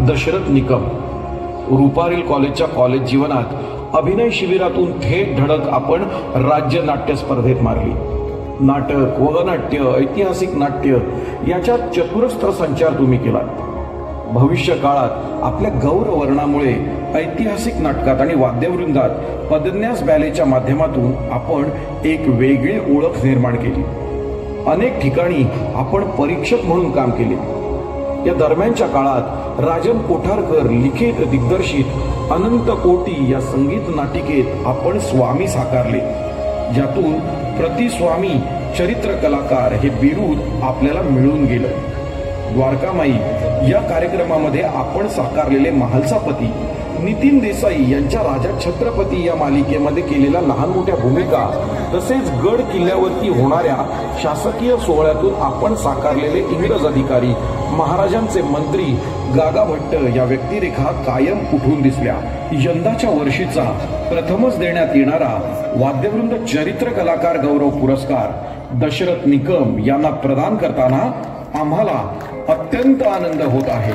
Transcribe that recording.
दशरथ निकम. रुपारेल कॉलेजच्या कॉलेज जीवनात अभिनय शिबिरातून थेट धडक आपण राज्य नाट्य स्पर्धेत मारली. नाटक, वगनाट्य, ऐतिहासिक नाट्य याच्या चतुरस्त्र संचार तुम्ही केला. भविष्य काळात आपल्या गौरवर्णामुळे ऐतिहासिक नाटकात आणि वाद्यवृंदात पदन्यास बॅलेच्या माध्यमातून आपण एक वेगळी ओळख निर्माण केली. अनेक ठिकाणी आपण परीक्षक म्हणून काम केले. या दरम्यानच्या काळात राजन कोठारकर लिखित दिग्दर्शित अनंत कोटी या संगीत नाटिकेत आपण स्वामी साकारले, ज्यातून प्रतिस्वामी चरित्र कलाकार हे बिरुद आपल्याला मिळून गेलं. द्वारकामाई या कार्यक्रमामध्ये आपण साकारलेले महालसापती, नितीन देसाई यांच्या राजा छत्रपती या मालिकेमध्ये केलेल्या लहान मोठ्या भूमिका, तसेच गड किल्ल्यावरती होणाऱ्या शासकीय सोहळ्यातून आपण साकारलेले इंग्रज अधिकारी, महाराजांचे मंत्री, गागा भट्ट या व्यक्तिरेखा कायम उठून दिसल्या. यंदाच्या वर्षीचा प्रथमच देण्यात येणारा वाद्यवृंद चरित्र कलाकार गौरव पुरस्कार दशरथ निकम यांना प्रदान करताना आम्हाला अत्यंत आनंद होत आहे.